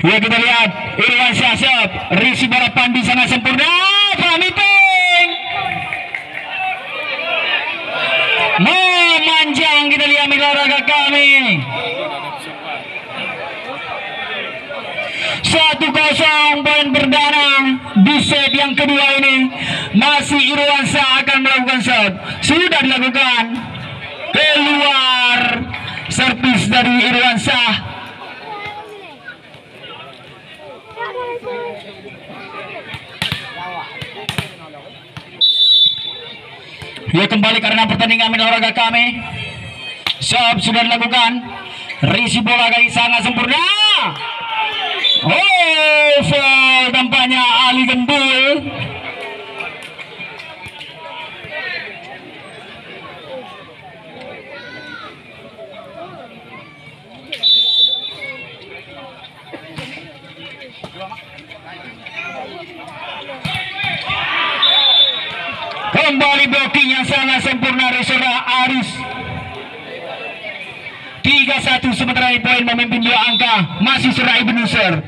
Ya kita lihat Irwan Syahsyab, Risi bola Pandi sangat sempurna, Pramiping memanjang. Kita lihat mitra olahraga kami 1-0 poin perdana di set yang kedua ini. Masih Irwan Syah akan melakukan serve, sudah dilakukan keluar servis dari Irwan Syah. Ya kembali karena pertandingan olahraga kami. Serve sudah dilakukan. Risi bola kali sangat sempurna. Oh, foul tampaknya Ali Gendul. Kembali blocking yang sangat sempurna dari saudara Aris. 3-1 sementara poin memimpin 2 angka. Masih saudara Ibn Nusir.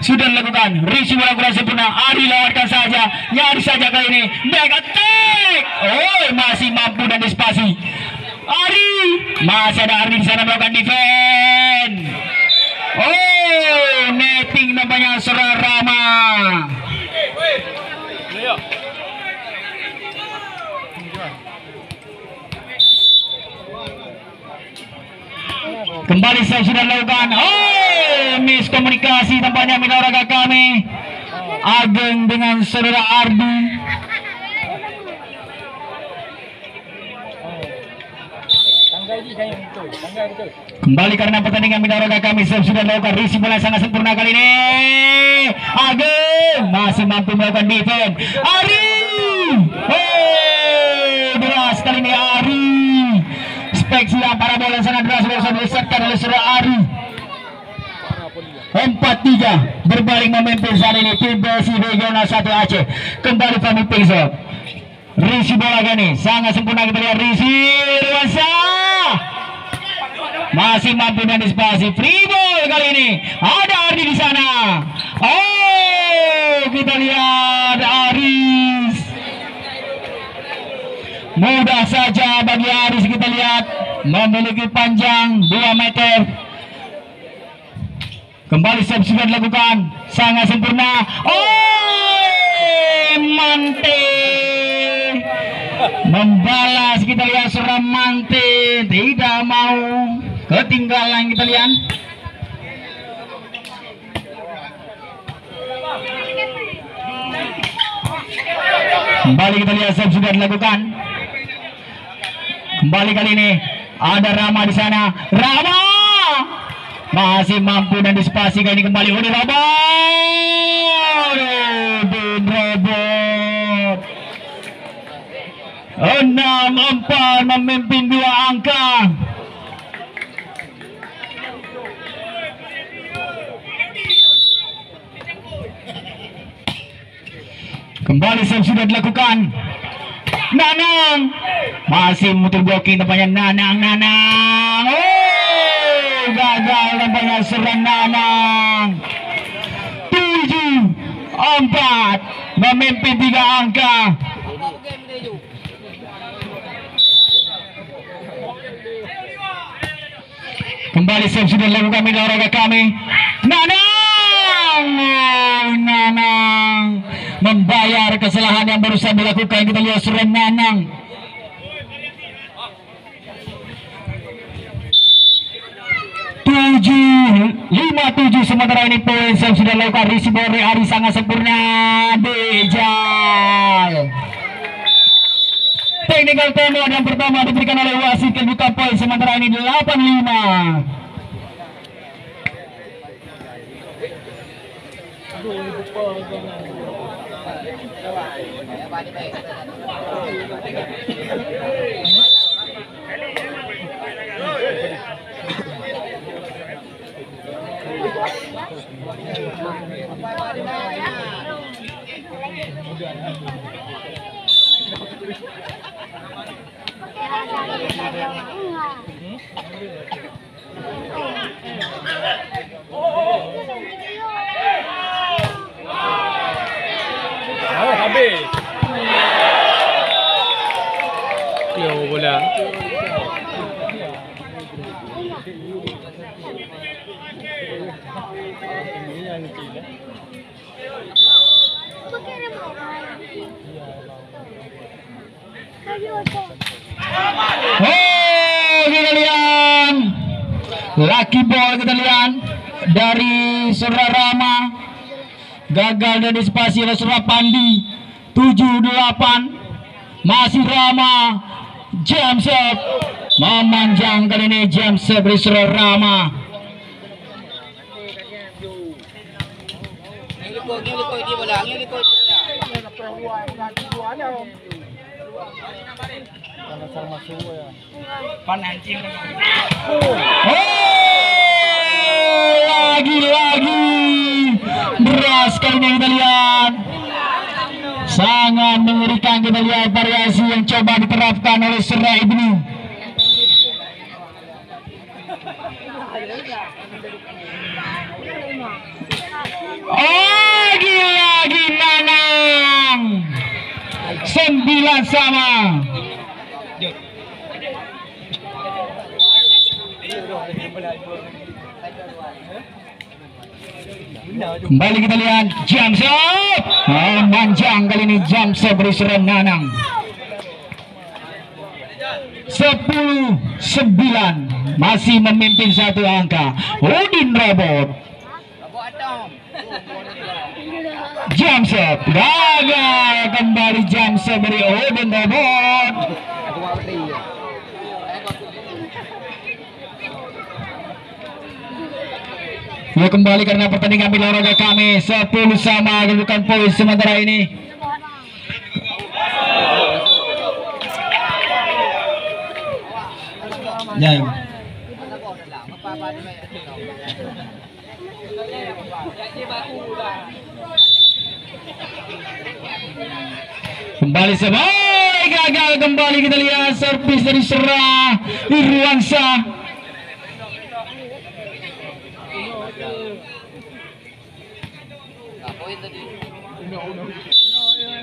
Sudah dilakukan. Risi bola kurang sempurna. Ari lewatkan saja. Nyaris saja kali ini. Back attack. Oh, masih mampu dan dispasi. Ari. Masih ada Ari di sana melakukan defense. Oh, netting nampaknya saudara Rama. Kembali saya sudah lakukan. Oh, miskomunikasi tampaknya mitra olahraga kami. Ageng dengan saudara Ardi. Kembali karena pertandingan mitra olahraga kami. Saya sudah lakukan. Risi bola sangat sempurna kali ini. Ageng masih mampu melakukan defense. Ari. Oh, deras kali ini Ari. Siang para bola sangat deras disesatkan oleh saudara Ari. 4-3 berbalik memimpin saat ini tim BSI Regional 1 Aceh. Kembali Fahmi Pingsel. Risi bola gini sangat sempurna, kita lihat Risi Irwan Syah masih mampu dan dispasi. Free ball kali ini ada Ardi di sana. Oh, kita lihat Aris. Mudah saja bagi Aris, kita lihat memiliki panjang 2 meter. Kembali serve sudah dilakukan sangat sempurna. Oh, Mante membalas, kita lihat seorang Mante tidak mau ketinggalan, kita lihat. Kembali kita lihat serve sudah dilakukan. Kembali kali ini ada Rama di sana. Rama masih mampu dan dispasi kali ini kembali oleh Rama. Robin Robot 6-4 memimpin 2 angka. Kembali serve sudah dilakukan. Nanang masih muter blocking tampaknya Nanang. Oh, gagal tampaknya serang Nanang. 7-4 memimpin 3 angka. Kembali serve sudah dilakukan mitra olahraga kami. Nanang membayar kesalahan yang barusan dilakukan. Kita lihat Suren Nanang. Tujuh sementara ini poin yang sudah dilakukan. Risi Bore Ari sangat sempurna. Dejal. Technical timeout yang pertama diberikan oleh wasit, kedudukan poin sementara ini 8-5. Oh, kita lihat lucky ball, kita lihat dari Saudara Rama, gagal dan dispasi oleh Saudara Pandi. 7-8 masih Rama. James up memanjang kali ini. James up dari Saudara Rama. Lagi-lagi deras kali ini kita lihat. Sangat mengerikan, kita lihat variasi yang coba diterapkan oleh Saudara Ibnu. Lagi-lagi Nanang 9 sama. Kembali kita lihat jam shot, manjang kali ini jam shot dari Saudara Nanang. 10-9 masih memimpin satu angka. Udin Robot jam shot gagal, kembali jam shot dari Udin Robot. Ya, kembali karena pertandingan olahraga kami 10 sama, kedudukan poin sementara ini. Ya. Kembali sebaik, gagal kembali, kita lihat servis dari Serah Irwansa.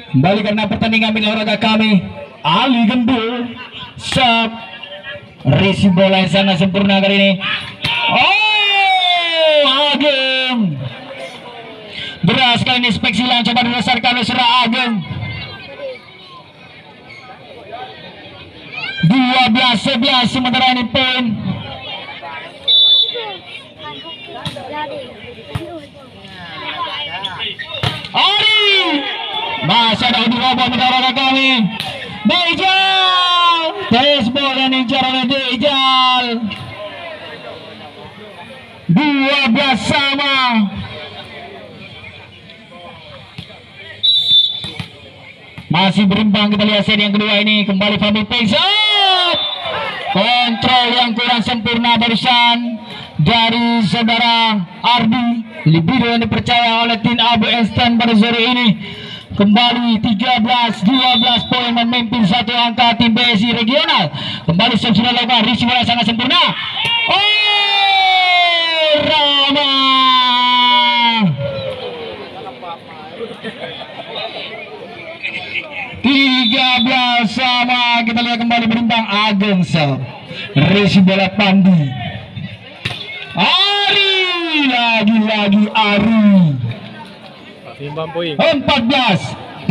Kembali karena pertandingan olahraga kami. Ali Gembul sub risi bola yang sangat sempurna kali ini. Ageng beras kali ini, spek silang coba didasarkan oleh Saudara Ageng. 12-11 sementara ini poin. Masih ada Udin Robot menolak kami. Dejal baseball yang diincar oleh Dejal. 12 sama. Masih berimbang, kita lihat set yang kedua ini. Kembali Fahmi Faisal. Kontrol yang kurang sempurna barusan dari Saudara Ardi. Libido yang dipercaya oleh tim Abu Einstein pada sore ini. Kembali 13-12 poin memimpin satu angka tim BSI regional. Kembali sudah lakukan risi bola sangat sempurna. Rama 13 sama, kita lihat kembali berimbang. Ageng sel risi bola Pandi. Ari, lagi-lagi Ari. 14-13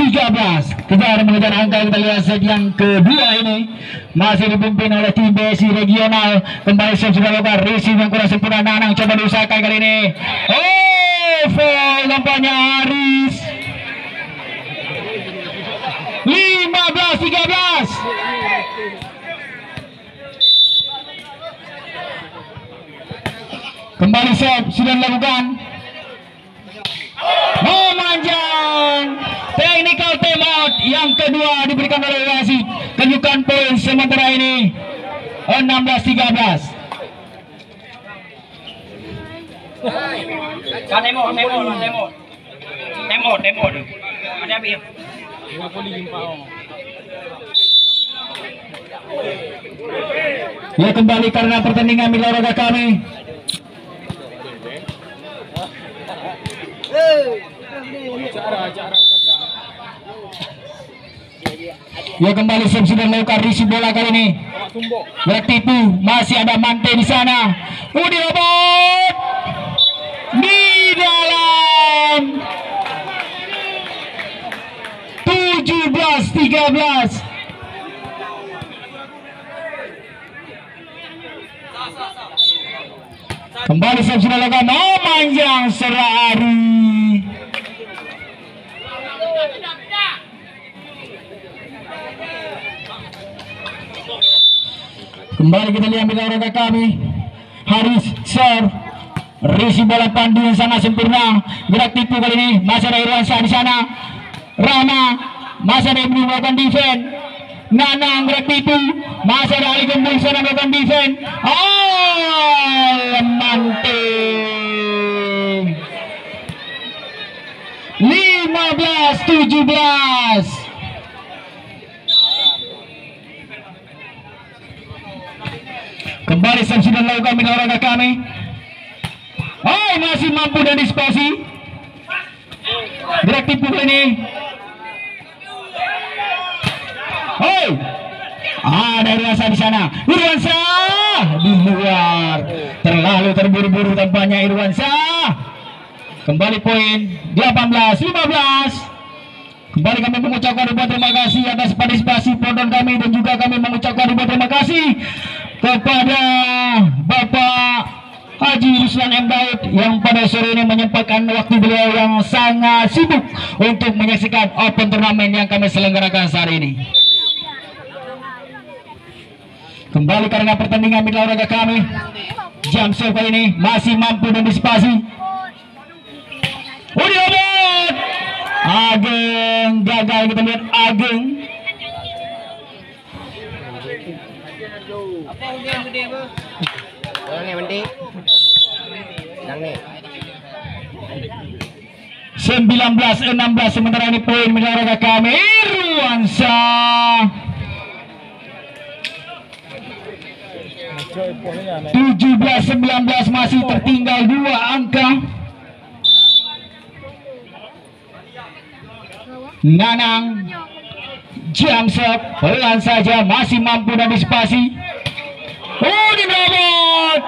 kejar mengejar angka. Kita lihat set yang kedua ini masih dipimpin oleh tim BSI regional. Kembali sudah lakukan risi yang kurang sempurna. Nanang coba diusahakan kali ini. Foul nampaknya Aris. 15-13. Kembali set sudah dilakukan. Memanjang, technical timeout yang kedua diberikan oleh wasit. Kedudukan poin sementara ini 16-13. Demo. Ada biar. Ya, kembali karena pertandingan olahraga kami. Ya kembali sudah melakukan risi bola kali ini. Gerak tipu, masih ada Mante di sana. Udi robot di dalam 17-13. Kembali sudah melakukan memanjang Serari. Kembali kita lihat olahraga kami. Haris serve, risi bola pandu yang sangat sempurna. Gerak tipu kali ini masih ada Irwansyah di sana. Rama masih ada yang melakukan defense. Nanang gerak tipu, masih ada Ali Gembul sana melakukan defense. Mante 15-17. Kembali sanksi dan lakukan olahraga kami. Masih mampu dan disposisi. Gerak tipu ini. Ada Irwansyah di sana. Irwansyah di luar. Terlalu terburu-buru tampaknya Irwansyah. Kembali poin 18-15. Kembali kami mengucapkan ribuan terima kasih atas partisipasi penonton kami, dan juga kami mengucapkan ribuan terima kasih kepada Bapak Haji Ruslan M. Daud yang pada sore ini menyempatkan waktu beliau yang sangat sibuk untuk menyaksikan open turnamen yang kami selenggarakan saat ini. Kembali karena pertandingan mitra olahraga kami, jam serve kali ini masih mampu dan disipasi. Ageng gagal, kita lihat Ageng. Apa gede apa? Orangnya mandi. Nang nih. 19-16 sementara ini poin olahraga kami. Irwansyah 17-19, masih tertinggal 2 angka. Nanang jam serve pelan saja, masih mampu dan disipasi. Dinobot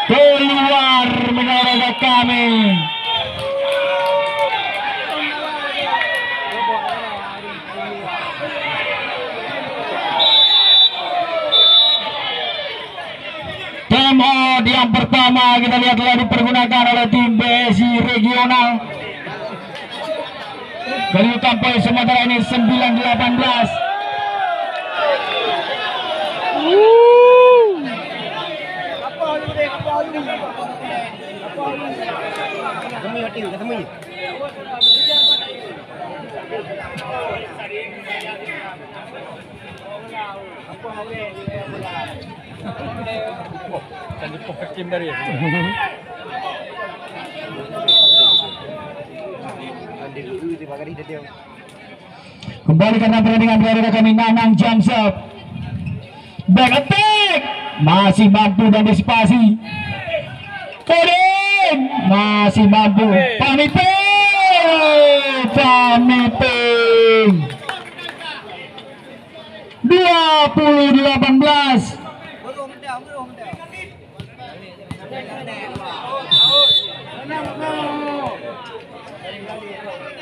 keluar menolak kami. Temod yang pertama kita lihat telah dipergunakan oleh tim BSI regional. Kedudukan poin sementara ini 9-18. Ketemu. Kembali karena pertandingan olahraga kami. Nanang jam serve, back attack, masih mampu dan disipasi. Kodin masih mampu. Pamipeng 20-18.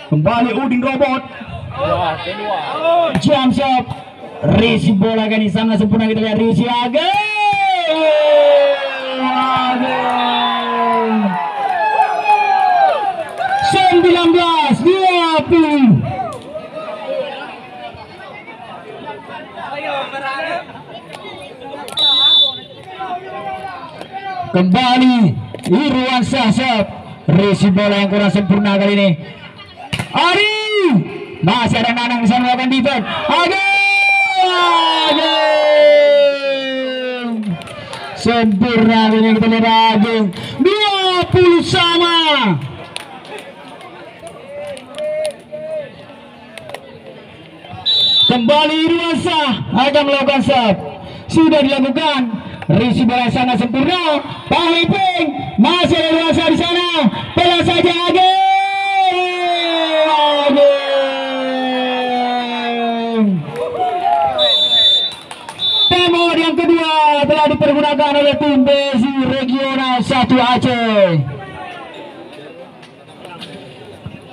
Kembali Udin robot. Jam serve, risi bola kali sangat sempurna, kita lihat risi Ageng 19-20. Kembali Irwansyah serve, risi bola yang kurang sempurna kali ini. Ari masih ada Nanang bisa melakukan defense. Ageng sempurna ini, kita lihat Ageng 20 sama. Kembali Irwansyah akan melakukan serve, sudah dilakukan. Risi bola sangat sempurna. Pahipeng masih ada Irwansyah di sana. Pelan saja Ageng. oleh tim BSI Regional 1 Aceh.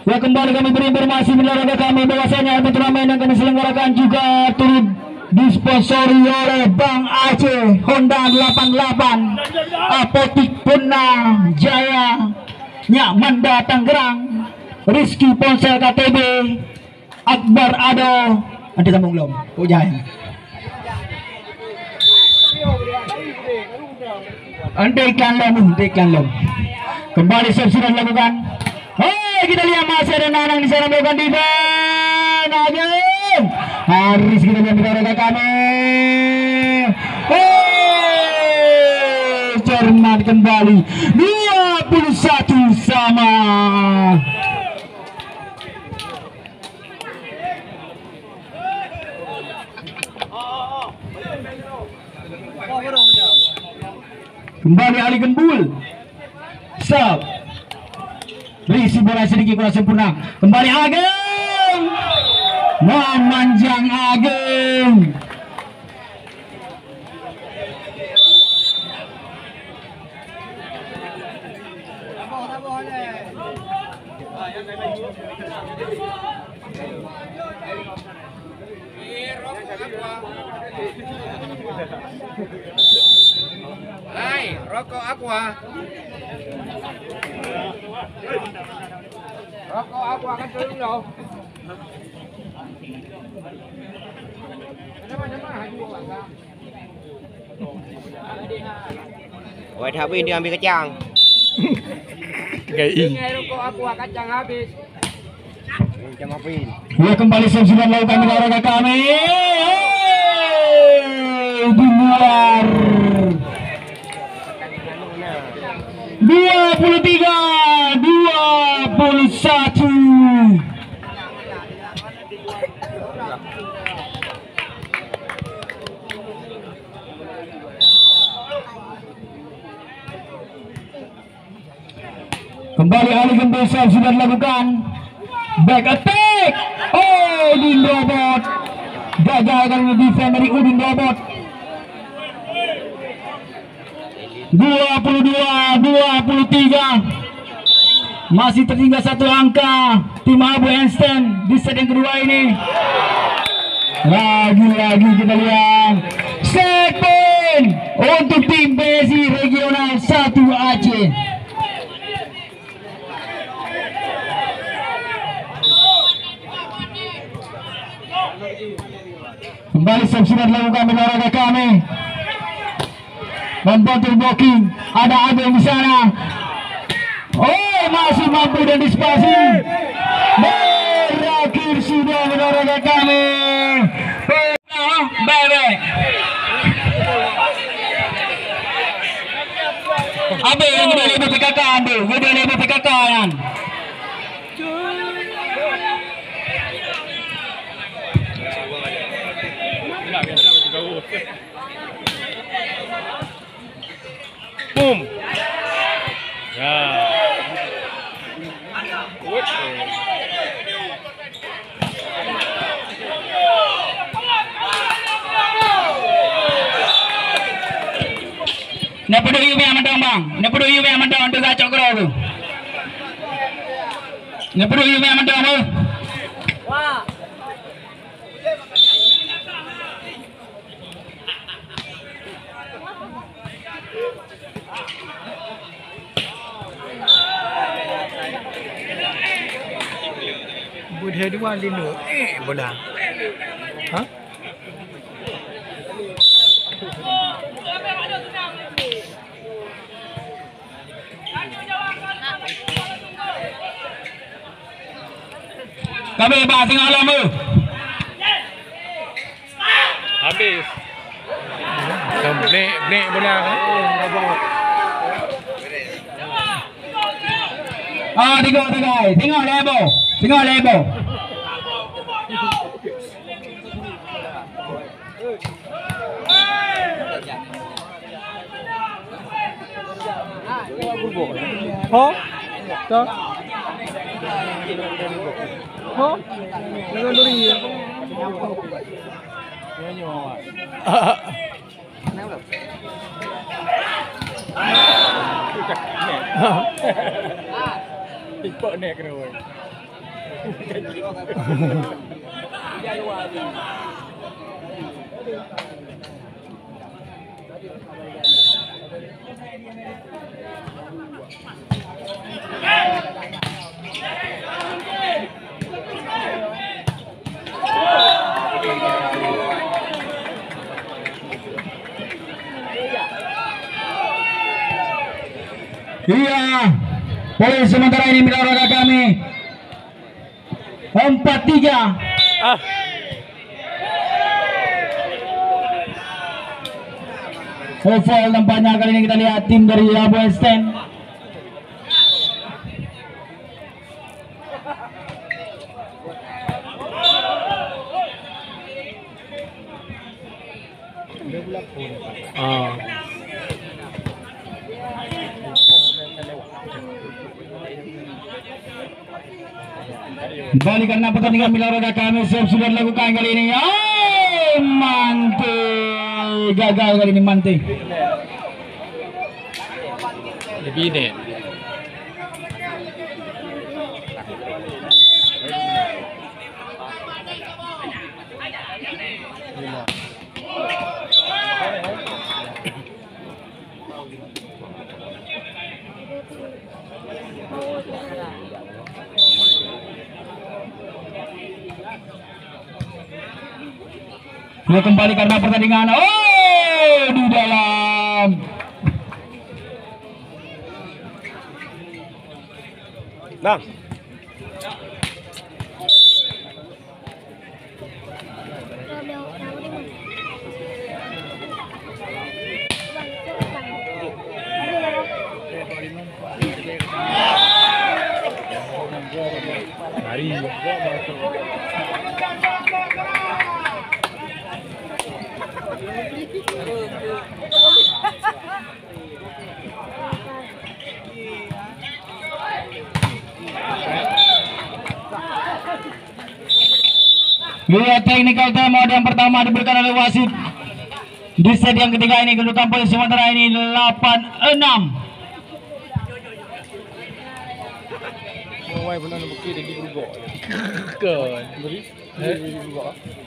Ya, kembali kami beri informasi melalui kami bahwasanya turnamen yang kami selenggarakan juga turut disponsori oleh Bank Aceh, Honda 88, Apotik Puna Jaya, Nyamanda Tangerang, Rizky Ponsel KTB, Akbar Ado, ada sambung belum? Oh jangan. Ante iklan lom. Kembali serve sudah dilakukan. Hey, kita lihat masih ada Nanang di sana melakukan defense. Ageng. Harus kita lihat di kami. Hey, cermat kembali. 21 sama. Kembali Ali Gembul. Stop. Berisi bola sedikit kurang sempurna. Kembali Ageng. Memanjang Ageng. Hai, rokok aqua. Rokok aqua kan turun loh. Wait, habis diambil kacang. Gaing. Rokok aqua kacang habis. Kacang apin. Ya, kembali sudah melakukan olahraga kami. Di luar 23 21. Kembali Ali Gembul sudah dilakukan. Back attack. Oh, Udin Robot. Gagal kali ini defend dari Udin Robot. 22-23. Masih tertinggal satu angka tim Abu Einstein di set yang kedua ini. Lagi-lagi kita lihat set point untuk tim BSI Regional 1 Aceh. Kembali sudah dilakukan olahraga kami. Membantu blocking, ada Ageng di sana. Oh, masih mampu dan dispasi. Berakhir sudah olahraga kami. Bebe. Abe yang udah lebih PKK ambil, udah lebih PKK kan. Boom. Ya. Napodo yu yang mandang bang, napodo yu yang mandang untuk kacau kerau tu. Napodo yu yang mandang tu. Wah. Budhe dua lino. Bola. Hah? Kami bahas dengan alam tu. Habis. Blek bola. Ah, tengok. Tengok lebo. Ho? Tak. Ho? Dengan duri. Nyanyi awak. Ikut nek kena woi. Iya, poin sementara ini milik olahraga kami 4-3. Foul nampaknya kali ini kita lihat tim dari Abu Einstein. Balik karena pertandingan milik kami siap sudah dilakukan kali ini. Oh, mantul, gagal kali ini mantul. Lebih deh. Dia kembali karena pertandingan. Oh, di dalam. Nah. Mari. Lihat technical timeout yang pertama diberikan oleh wasit di set yang ketiga ini. Kedudukan poin sementara ini 8-6.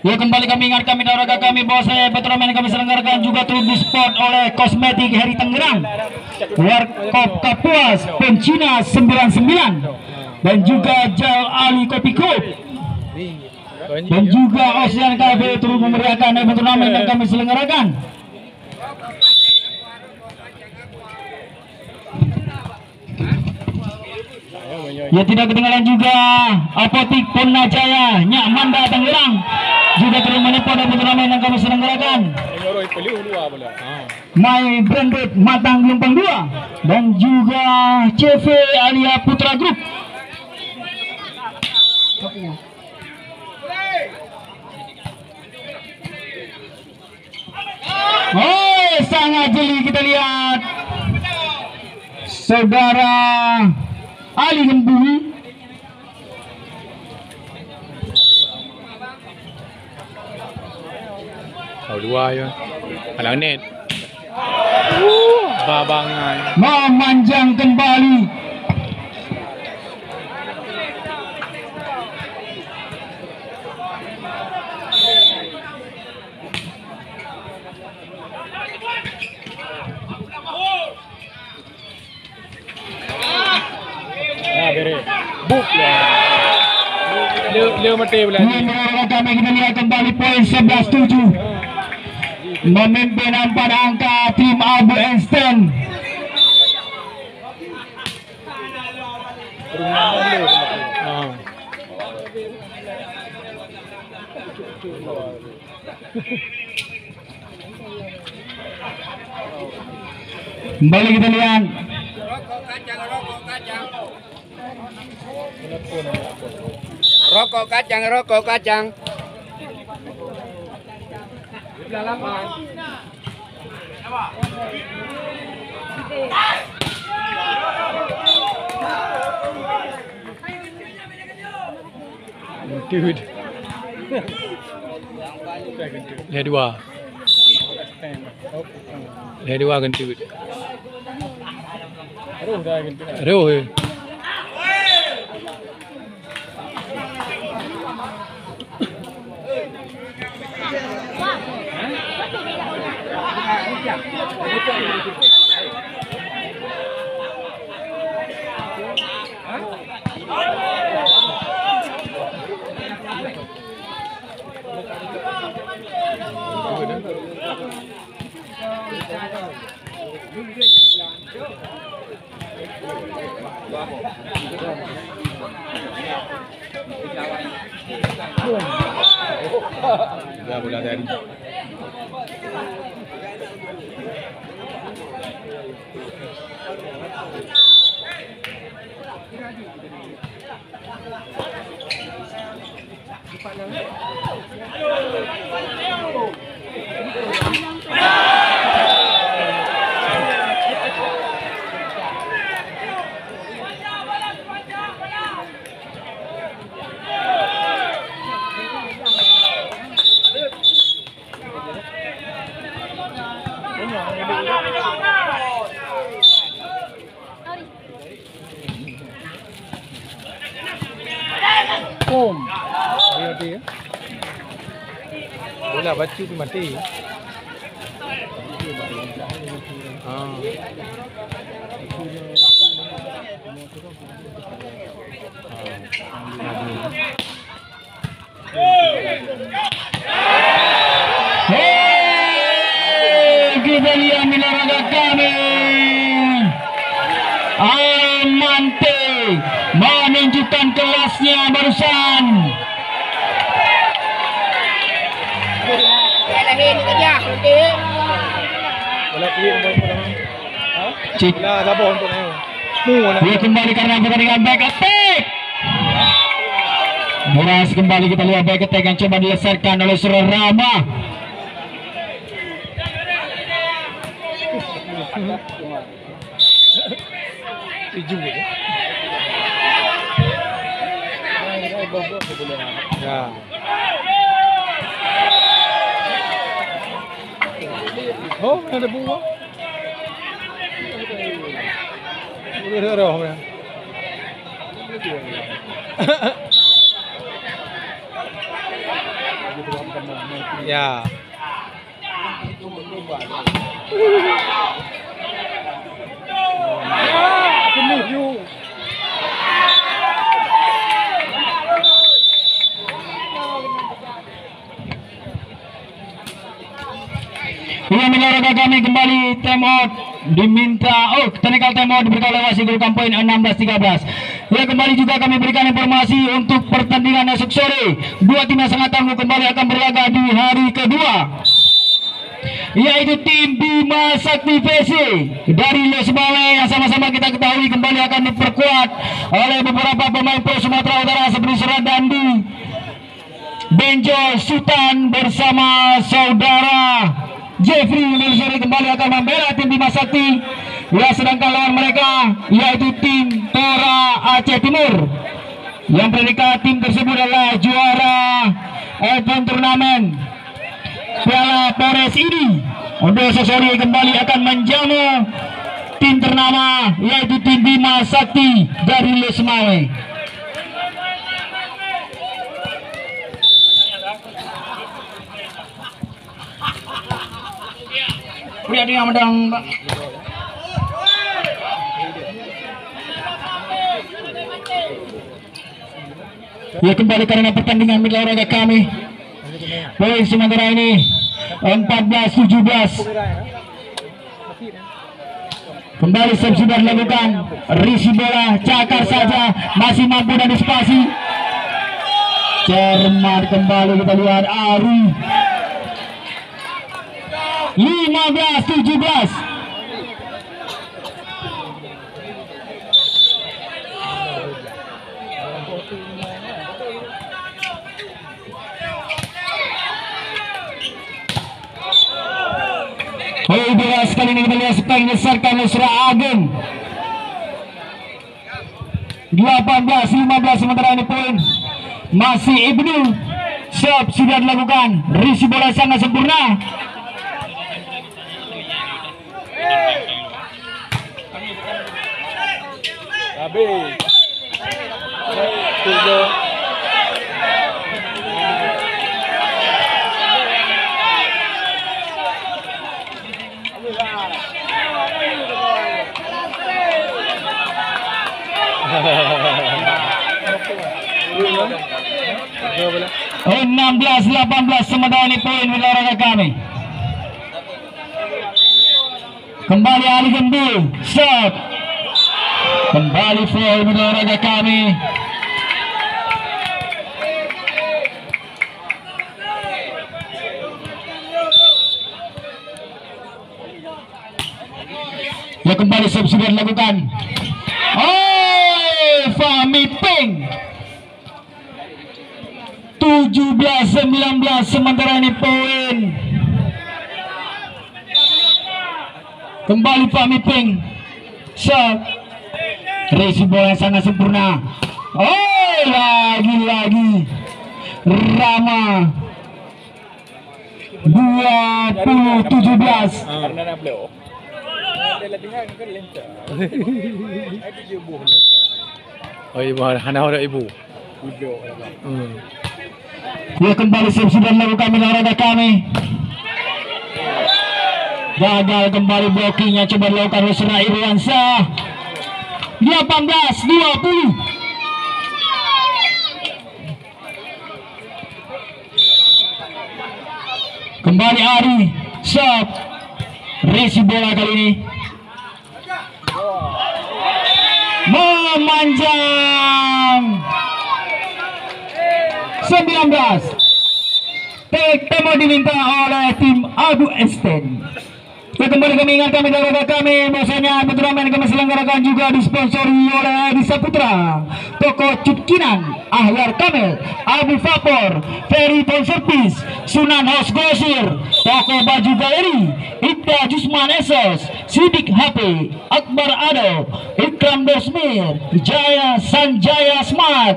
Ya, kembali kami ingatkan mitra olahraga kami bahwa saya turnamen kami selenggarakan juga turut disupport oleh Kosmetik Heri Tangerang, Warkop Kapuas, Pencina 99, dan juga Jal Ali Kopi Cup, dan juga Ocean Cafe turut memeriahkan event turnamen yang kami selenggarakan. Ya, tidak ketinggalan juga Apotik Purna Jaya, Nyak Manda Tangerang juga turut menyupport event turnamen yang kami selenggarakan. My Branded Matang Gelombang 2 dan juga CV Alia Putra Group. Oh, sangat jeli kita lihat saudara Ali Gembui. Tahu dua ya. Alang net. Babangan. Memanjang kembali. Buk ya. Leo mati bulan. Kami kita lihat kembali poin 11-7. Memimpin pada angka tim Abu Einstein. Kembali kita lihat. Rokok kacang. Dude. Lihat dua kentut. Aduh. Ya bola dari. Bola bacu tu mati. Kita lihat minaraga kami. Amante menunjukkan kelasnya barusan. Lahin saja. Okey. Bola clear bola. Cik. Bola sabon untuk ni. Dia kembali karena pertandingan back attack. Boras kembali, kita lihat back attack yang coba dilesarkan oleh Surah Rama. Tujuh je. Ya. Oh, ada buah. Boleh ada apa? Ya. Ia mengarahkan kami kembali time out, diminta technical time out diberikan oleh wasit gol poin 16-13. Ya, kembali juga kami berikan informasi untuk pertandingan esok sore. Dua tim yang sangat tangguh kembali akan berlaga di hari kedua, yaitu tim Bima Sakti PC dari Lesbawe yang sama-sama kita ketahui kembali akan diperkuat oleh beberapa pemain pro Sumatera Utara seperti Suradandi, Benjo Sultan bersama saudara Jeffrey Indonesia kembali akan membela tim Bima Sakti. Ya, sedangkan lawan mereka yaitu tim Tora Aceh Timur yang predikat tim tersebut adalah juara event turnamen Piala Polres ini. Untuk sore kembali akan menjamu tim ternama yaitu tim Bima Sakti dari Lesmawe. Pria dia medang. Ya, kembali karena pertandingan mid olahraga kami. Poin sementara ini 14-17. Kembali serve sudah dilakukan. Risi bola cakar saja, masih mampu dan dispasi. Cermat kembali, kita lihat Ari. 15-17. Bola sekali ini kita lihat sekarang disarkan oleh Surah Ageng. 18-15 sementara ini poin masih Ibnu. Serve sudah dilakukan. Risi bola sangat sempurna. Habis. Tujuh. Oh, 16-18 sementara ini poin olahraga kami. Kembali Ali Gendul, shot. Kembali poin olahraga kami. Ya kembali sub sudah dilakukan. Oh, Fahmi Peng. 17-19 sementara ini poin. Kembali Fahmi Peng. Shot. Resi bola yang sangat sempurna. Oh, lagi-lagi Rama. 20-17. Karena nak blow. Dia tinggal kan lentar. Oh, ibu, hana ada ibu. Ya kembali sudah melakukan olahraga kami. Gagal kembali blockingnya, coba dilakukan Rusra Irwansyah. 18-20. Kembali Ari, shot. Resi bola kali ini memanjang. 19. Temo diminta oleh tim Abu Esten. Ya, kembali kami ingatkan olahraga kami bahwasanya turnamen kami selenggarakan juga disponsori oleh Edi Saputra, Toko Cutkinan, Ahyar Kamil, Abu Vapor, Ferry Phone Service, Sunan House Grosir, Toko Baju Galeri, Ibda Jusman Esos, Sidik HP, Akbar Ado, Ikram Dosmir, Jaya Sanjaya Smart,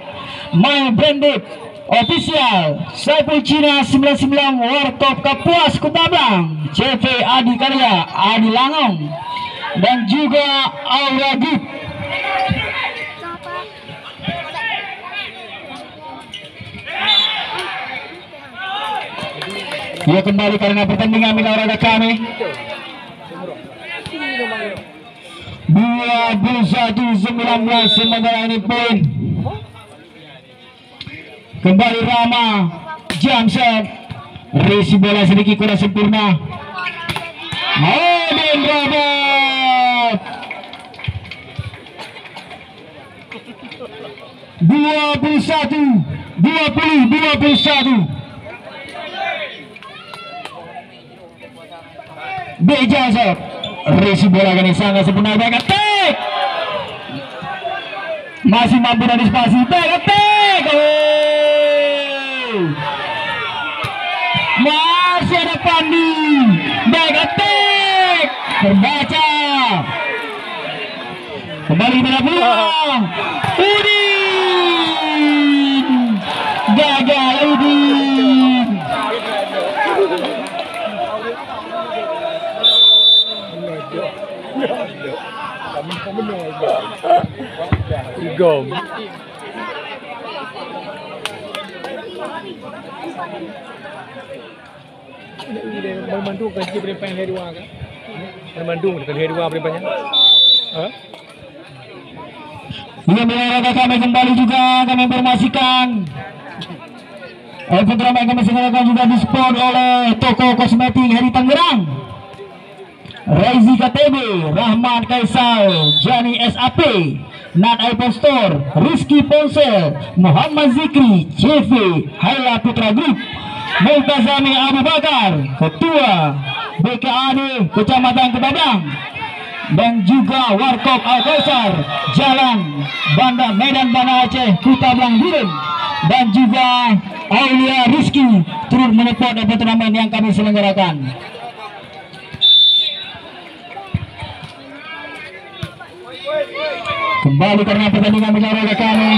My Branded Official, Saiful Cina 99, Warkop Kapuas Kutabang, CV Adi Karya, Adi Langong, dan juga Aura Group. Ya kembali karena pertandingan olahraga kami. 21-19 sementara ini poin. Kembali Rama, jam shot. Resi bola sedikit kurang sempurna. Odin Robert 21 Beja shot. Resi bola kali sangat sempurna. Back attack. Masih mampu antisipasi. Back attack. Masih ada Pandi. Back attack. Terbaca. Kembali pada peluang. Udin. Gagal Udin. Gom. Membantu kerja berapa hari dua kan? Membantu kerja dua berapa banyak? Ia mengarahkan kami kembali juga kami informasikan. Program yang kami selenggarakan juga dispon oleh toko kosmetik Heri Tangerang, Raizi KTB, Rahman Kaisal, Jani SAP, Nat iPhone Store, Rizky Ponsel, Muhammad Zikri, CV, Haila Putra Group, Multazami Abu Bakar, Ketua BKAD Kecamatan Kebabang, dan juga Warkop Al-Kausar, Jalan Banda Medan Banda Aceh, Kutabang Biren, dan juga Aulia Rizky turut menyupport turnamen yang kami selenggarakan. Kembali karena pertandingan olahraga kami.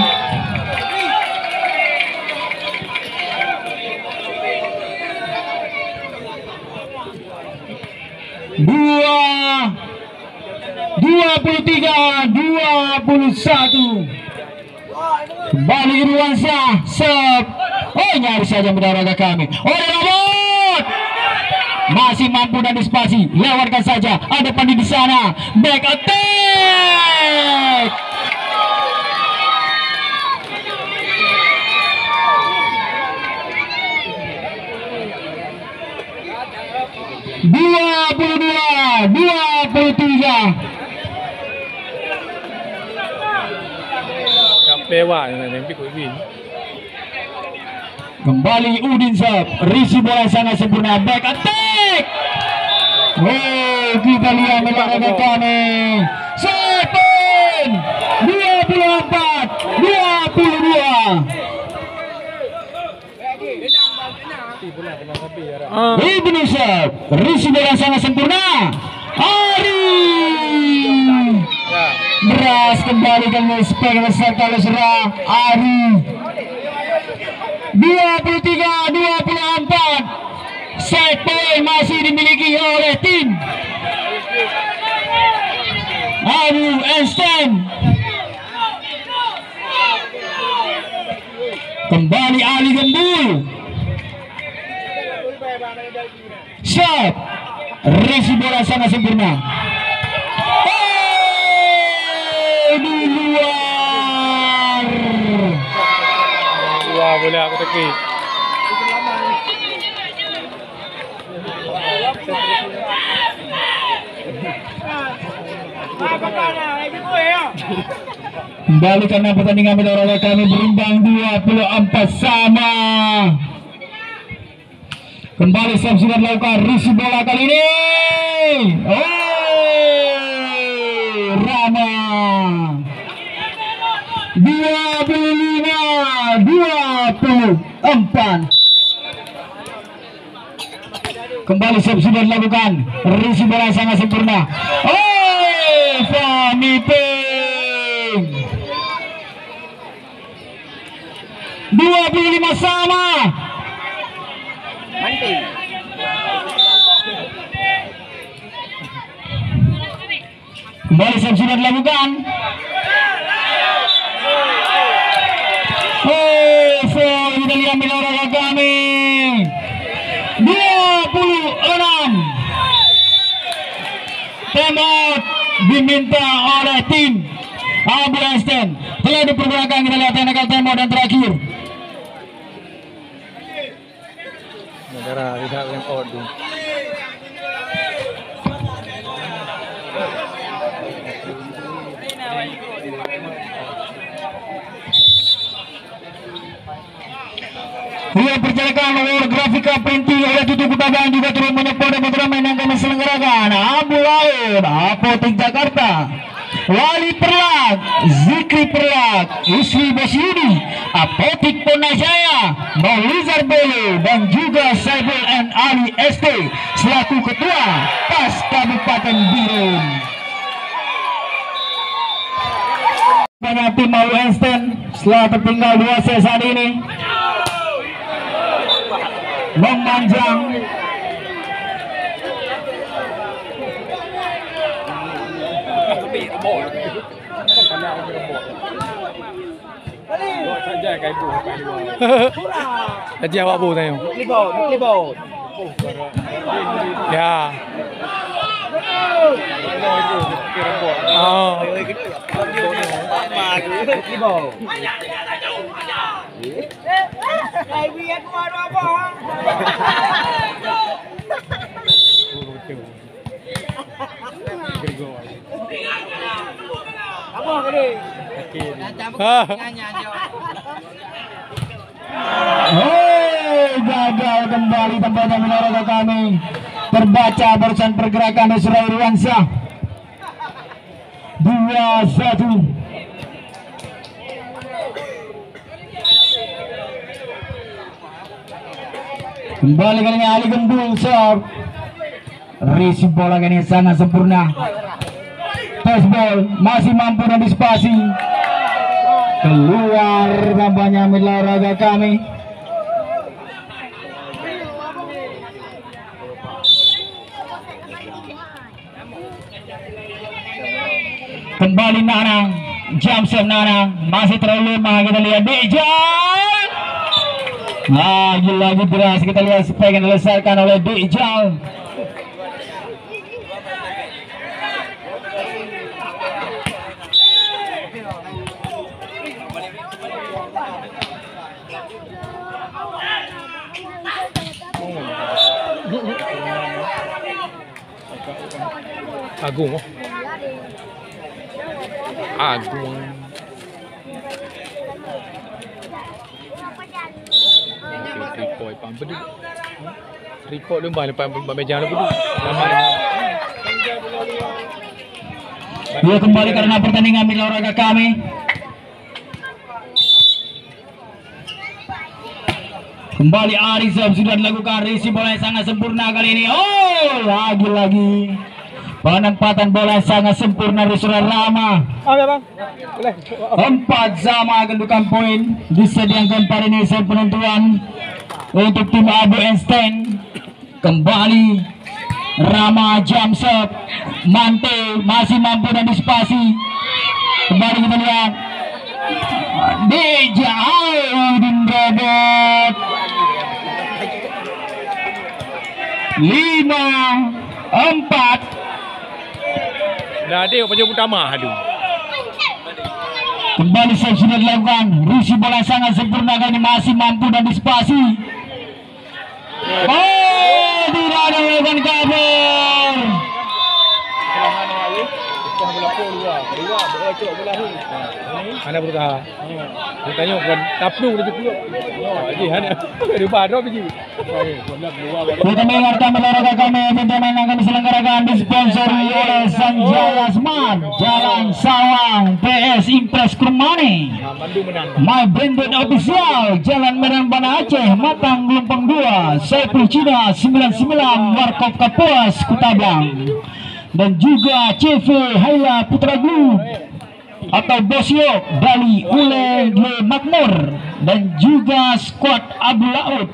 Dua 23-21. Kembali Irwansyah, serve. Oh, nyaris saja mendarat kami. Oh, Robot masih mampu dan dispasi. Lewatkan saja. Ada Pandi di sana. Back attack. Dua 23. Pewa yang pikir win. Kembali Udin serve. Risi bola sangat sempurna. Back attack. Oh, kita lihat melakukan kami. 24-22. Ibnu serve. Risi bola sangat sempurna. Ari beras kembali ke speaker kalau serang Ari. 23-24. Set point masih dimiliki oleh tim Abu Einstein. Kembali Ali Gembul. Shot. Resi bola sangat sempurna. Di luar. Wah, boleh aku teki. Kembali karena pertandingan olahraga kami berimbang 24 sama. Kembali Sam sudah melakukan risi bola kali ini. Oh, Rama. 25-24. Kembali Sam sudah dilakukan risi bola sangat sempurna. Oh, Fahmi Peng. 25 sama. Manti. Kembali Sam sudah dilakukan. Oh, kita lihat olahraga kami. 26. Timeout diminta oleh tim Abu Einstein. Telah dipergunakan, kita lihat tenaga timeout dan terakhir. Negara tidak yang kodu. Yang perjalanan oleh grafika printing oleh Tutu Kutaban juga turut menyempurna turnamen yang kami selenggarakan. Abu Laut, Apotek Jakarta, Wali Perlak, Zikri Perlak, Isri Basyudi, Apotek Ponajaya, Maulizar Bolo, dan juga Saiful and Ali ST selaku Ketua PAS Kabupaten Biren. Banyak tim Abu Einstein setelah tertinggal 2 set saat ini memanjang. Aja awak bu tayo. Klibot. Ya. Oh. Klibot. Gagal kembali tempatnya olahraga kami. Terbaca barusan pergerakan dari Surya Irwansyah. 2-1. Kembali kali ini Ali Gembul serve. Risi bola kali ini sangat sempurna. Pass ball masih mampu dan dispasi. Keluar tampaknya olahraga kami. Kembali Nanang, jam serve Nanang, masih terlalu lemah, kita lihat Dijal. Lagi-lagi deras, kita lihat supaya diselesaikan oleh Dijal. Agung. Agung. Tripod pampu tu. Tripod lu balik pampu meja lu tu. Dia kembali karena pertandingan mitra olahraga kami. Kembali Arizam sudah dilakukan, risi bola yang sangat sempurna kali ini. Oh, lagi-lagi penempatan bola yang sangat sempurna dari Surya Rama. Bang. Boleh. 4 sama kedudukan poin disediakan pada ini set penentuan untuk tim Abu Einstein. Kembali Rama jam serve, Mante masih mampu dan dispasi. Kembali kita lihat Dejaudin robot 5-4. Dah ada penjuru utama aduh. Kembali serve sudah dilakukan, risi bola sangat sempurna kali ini, masih mampu dan dispasi. Oh, tidak ada melakukan kabur. Mana berusaha? Tanya bukan tapu dia juga. Jadi hanya lupa drop biji. Kita mengingatkan olahraga kami, teman-teman yang kami selenggarakan disponsori oleh Sanjaya Smart, Jalan Sawang, PS Impress Krumani, My Branded Official, Jalan Medan Banda Aceh, Matang Gelompang 2, Saipul Cina 99, Warkop Kapuas, Kutabang, dan juga CV Haila Putra Blue atau Bosio dari Ule Makmur, dan juga skuad Abu Laut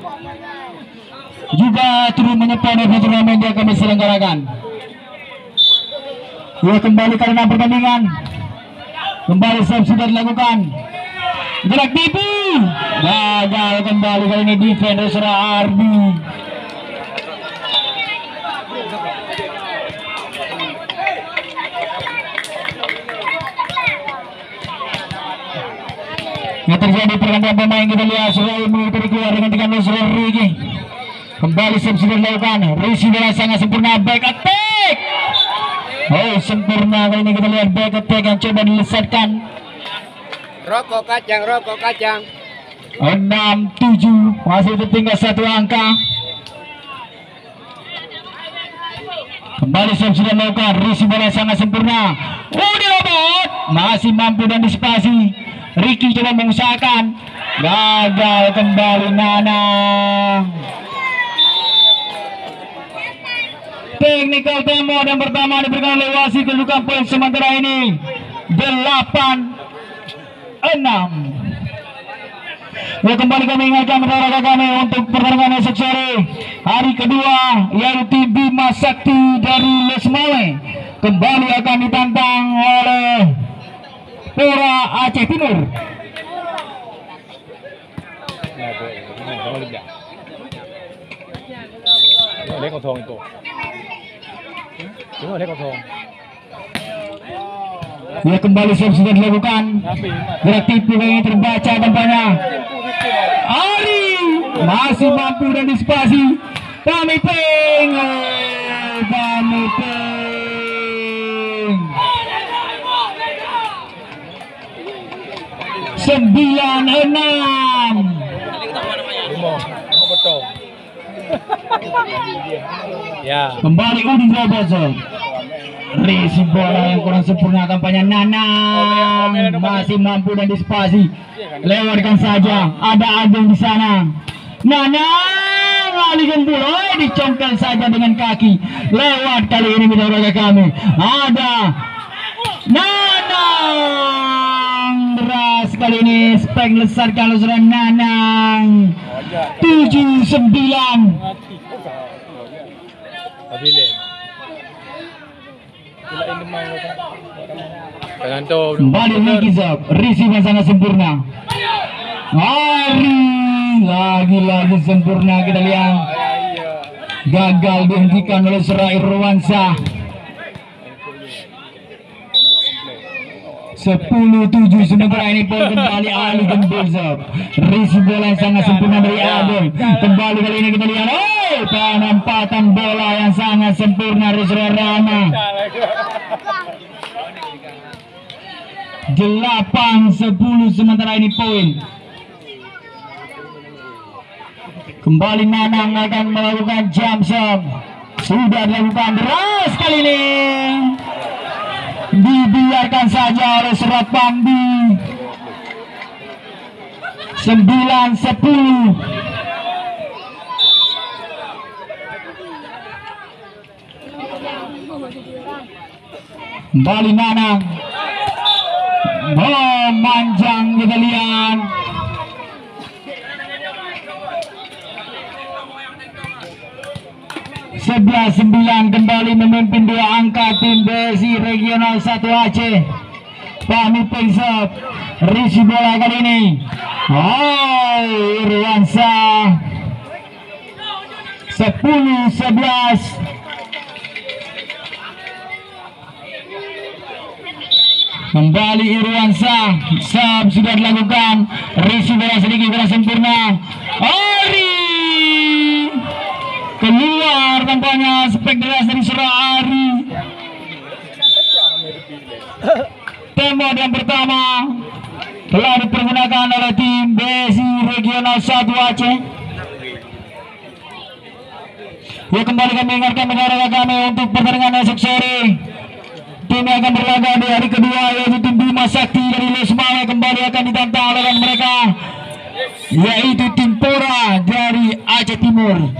juga turut menyempurnakan turnamen yang kami selenggarakan. Ya, kembali karena pertandingan, kembali serve sudah dilakukan, gerak tipu, gagal kembali kali ini defender Surya Ardi. Yang terjadi pergantian pemain, kita lihat Surya mengikuti keluar dengan tiga Surya Rigi. Kembali serve sudah dilakukan, risi bola sangat sempurna, back attack. Oh, sempurna kali ini, kita lihat back attack yang coba dilesatkan. Rokok kacang. 6-7, masih tertinggal 1 angka. Kembali serve sudah dilakukan, risi bola sangat sempurna. Oh, dirobot, masih mampu dan dispasi. Ricky coba mengusahakan, gagal kembali Nanang. Technical temo dan pertama diberikan oleh wasit, kedudukan poin sementara ini 8-6. Ya, kembali kami ingatkan rekan-rekan kami untuk pertandingan esok sore hari kedua, yaitu tim Bima Sakti dari Lesmale kembali akan ditantang oleh Pora Aceh Timur. Lấy con thong itu. Tengok lấy con thong. Ya, kembali serve sudah dilakukan, gerak tipu yang terbaca tampaknya. Ari masih mampu dan dispasi. Pamipeng, 9-6. Betul. Ya. Kembali Udin Robozo. Risi bola yang kurang sempurna tampaknya. Nanang masih mampu dan dispasi. Lewatkan saja. Ada Agung di sana. Nanang alihkan bola, dicongkel saja dengan kaki. Lewat kali ini mitra olahraga kami. Ada Nanang. Deras kali ini, spek lesar kalau sudah Nanang. 7-9. Pavilion. Sila ini main Kanto. Kembali lagi Zab, receive yang sangat sempurna. Ari lagi-lagi sempurna, kita lihat gagal dihentikan oleh Serai Irwansyah. 10-7 sementara ini poin kembali Ali Gembul Zab. Receive bola yang sangat sempurna dari Adel. Kembali kali ini kita lihat penempatan bola yang sangat sempurna dari Serai Rama. 8-10 sementara ini poin. Kembali Nanang akan melakukan jump shot. Sudah dilakukan deras kali ini. Dibiarkan saja oleh Serat Pambi. 9-10. Kembali Nanang. Manjang kita lihat. Sebelas 9 kembali memimpin dua angka tim BSI Regional 1 Aceh. Fahmi Pengsap risi bola kali ini. Irwansyah 10-11. Kembali Irwansyah, sub sudah dilakukan, risi bola sedikit kurang sempurna. Ari keluar tampaknya spek deras dari Surah Ari. Tembak yang pertama telah dipergunakan oleh tim BSI Regional 1 Aceh. Ya, kembali kami ingatkan rekan-rekan kami untuk pertandingan esok sore. Tim yang akan berlaga di hari kedua yaitu tim Bima Sakti dari Lesmale kembali akan ditantang oleh mereka, yaitu tim Pora dari Aceh Timur.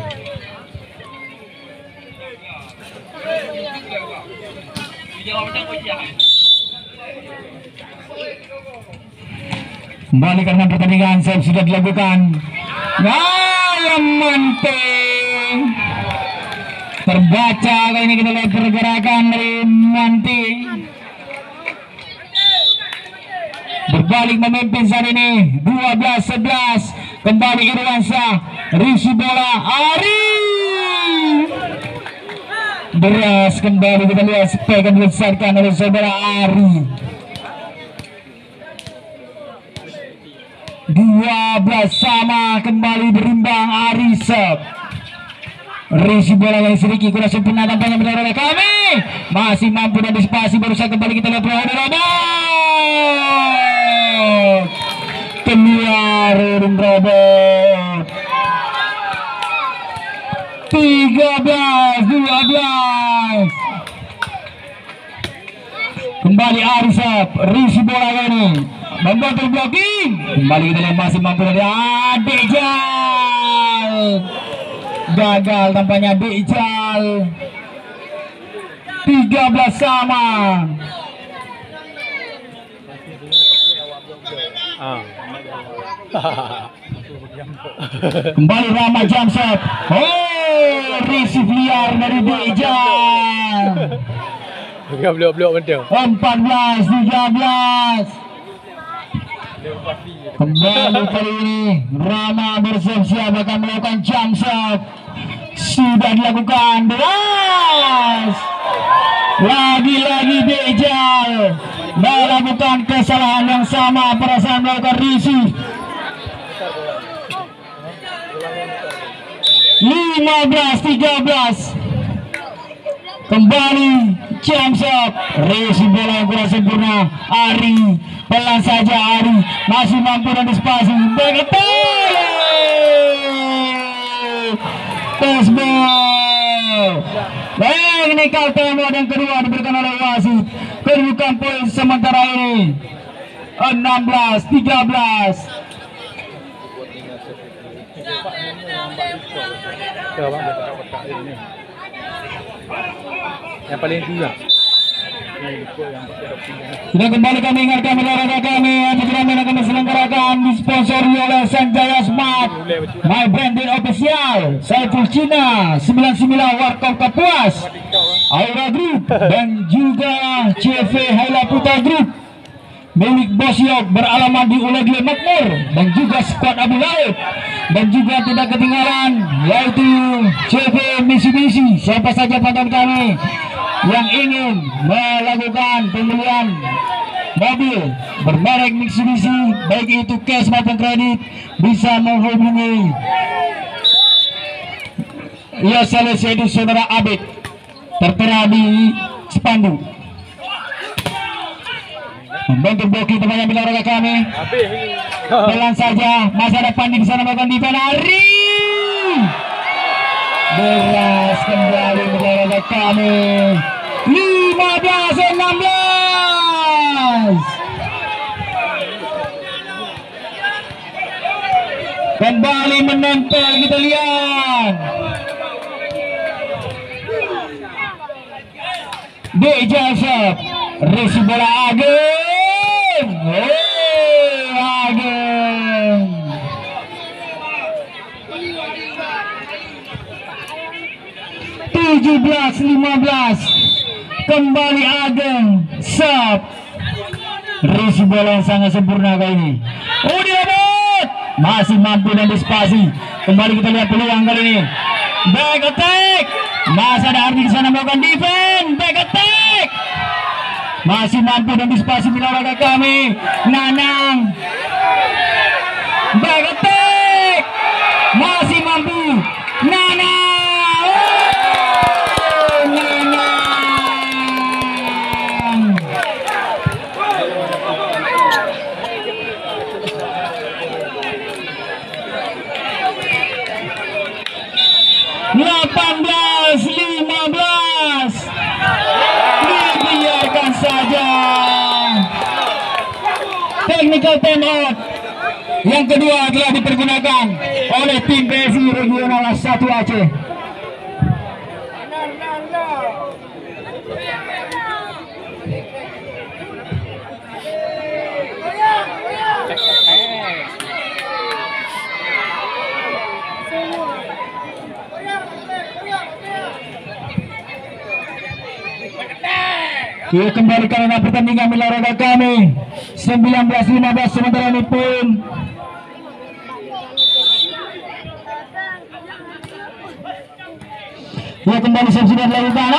Kembali karena pertandingan sudah dilakukan. Yang manting terbaca kali ini, kita lihat pergerakan dari Manti. Berbalik memimpin saat ini 12-11. Kembali Irwansyah, risi bola Ari. Beras kembali kita lihat spek yang dilesarkan oleh saudara Ari. 12 sama, kembali berimbang Ari Sep. Risi bola yang sedikit kurang sempurna tampaknya menurut oleh kami. Masih mampu dan disipasi, berusaha kembali kita lihat robot. Keluar robot. 13-12. Kembali Arisap, risi bola ini membantu blocking. Kembali kita lihat masih mampu dari Dejal. Gagal tampaknya Dejal. 13 sama. Kembali Rama jump shot. Receive liar dari Dejal. 14-13. Kembali kali ini Rama bersiap-siap akan melakukan jump shot. Sudah dilakukan deras. Lagi-lagi Dejal melakukan kesalahan yang sama pada saat melakukan receive. 15-13. Kembali jump shot, resi bola yang kurang sempurna. Ari pelan saja, Ari masih mampu dan dispasi. Baik, ini kal tembak yang kedua diberikan oleh wasit. Kedudukan poin sementara ini 16-13. Yang paling tinggi. Sudah kembali kami ingatkan rekan-rekan kami, turnamen akan diselenggarakan disponsori oleh Sanjaya Smart, My Branded Official, Saiful Cina, 99 Warkop Kapuas, Aura Group, dan juga CV Haila Putra Group. milik Bosyok beralamat di Ulegle Makmur dan juga skuad Abu Laut, dan juga tidak ketinggalan yaitu CV Mitsubishi. Siapa saja penonton kami yang ingin melakukan pembelian mobil bermerek Mitsubishi baik itu cash maupun kredit bisa menghubungi ya sales yaitu saudara Abid tertera di spanduk. Membentuk boki temannya bila olahraga kami. Pelan saja, masa depan di sana melakukan defense hari. Beras kembali bila olahraga kami. 15-16. Kembali menempel, kita lihat. Joseph, resi bola Ageng. Ageng. (17-15) kembali Ageng. Sub. Resi bola yang sangat sempurna kali ini. Oh, direbut. Masih mampu dan dispasi. Kembali kita lihat peluang kali ini. Back attack. Masih ada Ardi di sana melakukan defense. Back attack. Masih mampu dan dispasi bila olahraga kami. Nanang. Back attack. Masih mampu. Nanang. Oh, Nanang. Dibiarkan saja. Technical time out yang kedua telah dipergunakan oleh tim PSI Regional 1 Aceh. Kita kembalikan dalam pertandingan olahraga kami 19-15 sementara ini pun ya kembali sudah dilakukan.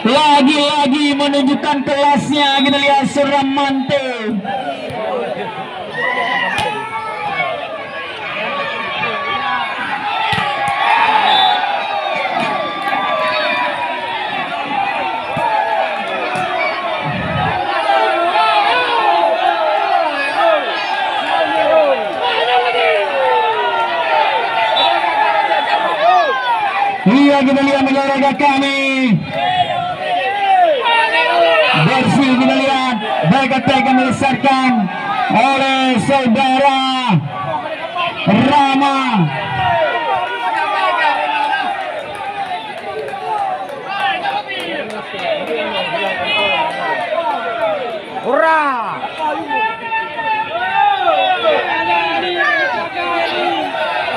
Lagi-lagi menunjukkan kelasnya, kita lihat Suram Mante. Iya, kita lihat olahraga kami. Bersih kita lihat. Baik attack yang dilesarkan oleh saudara Rama. Hurra!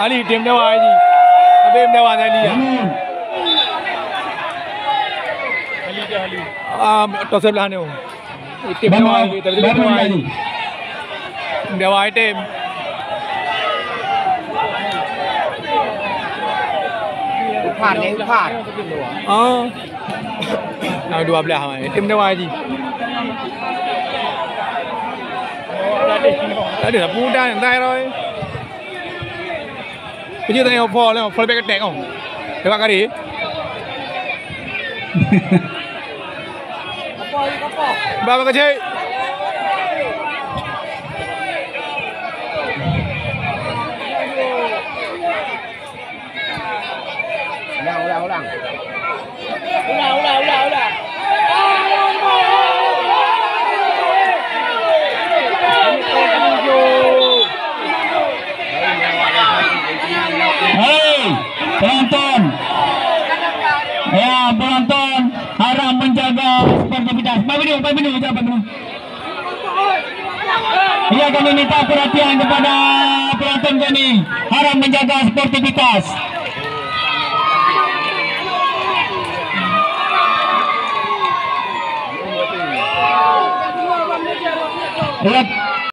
Ali tim dewa ini. Tapi tim dewa Ali ya. Ali. Tos sebelah ni. Tim dewa ini, tapi tim dewa ini. Dewa tim. Upar. Nah 12 tim dewa ini. Tadi là phu đang tay thôi. Cái chưa tay phò lên phò cái đèn không? Các bạn cái gì? Ba cái chơi. Ulang. Hei, penonton. Ya, penonton harap menjaga sportivitas. Pak Binu. Ia kami minta perhatian kepada penonton kami, harap menjaga sportivitas. Lihat